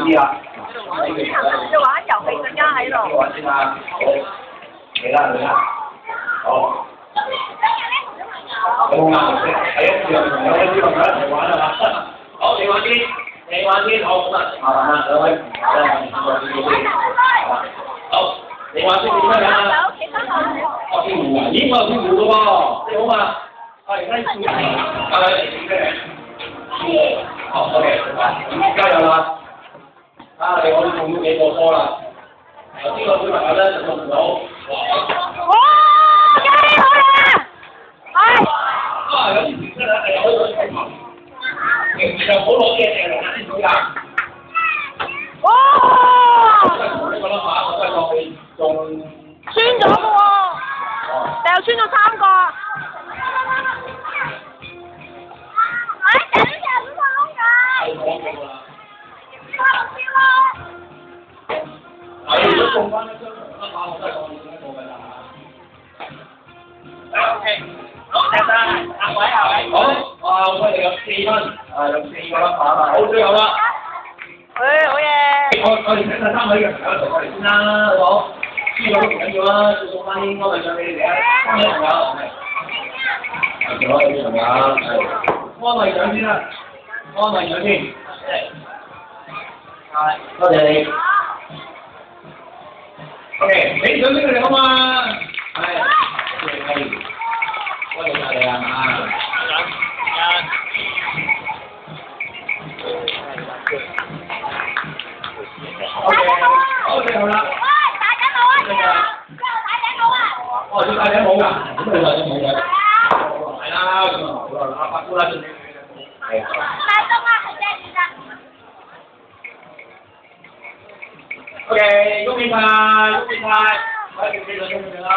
啲啊。就玩遊戲更加喺度。玩先啦，嚟啦嚟啦，好。有冇啱嘅？係一樣，有一啲朋友一齊玩係嘛？好，你玩先，你玩先，好咁啊，麻煩啦，兩位朋友先，好，你玩先點樣啊？我姓胡啊，咦，我又姓胡嘅喎，你好嘛？係，而家姓胡，你咩名？好 ，OK， 加油啦！啊，你可以中咗幾個波啦？有呢個小朋友咧就中唔到。哇！幾好啦！係。啊，有啲時真係可以攞嚟平時就唔好攞嘢嚟啦，先好㗎。哇！你覺得馬我真係落去仲穿咗嘅喎，掉穿咗3個。等陣唔放㗎。係講過啦。係如果送翻一張同一馬，我真係講你一個㗎啦。OK， 好，謝晒，下位。好，我哋有4分，有4個粒馬啦，好，最後啦。好嘢。我哋請晒3位嘅朋友一齊過嚟先啦，好唔好？輸咗都唔緊要啦，要送翻啲安慰獎俾你哋啊，3位朋友係。仲有啲朋友係安慰獎先啦，安慰獎先。係，多謝你。OK， 俾獎俾佢哋好嘛？係，多謝晒你啊嘛。OK， 好，最後啦。喂，戴緊帽啊！最後戴緊帽啊！哦，要戴頂帽㗎？咁你戴頂帽嘅。係啦，咁啊，好啦，阿伯姑啦，最尾係啊。大鐘啊，係正㗎。OK，恭喜晒，恭喜晒，快啲記住恭喜啦！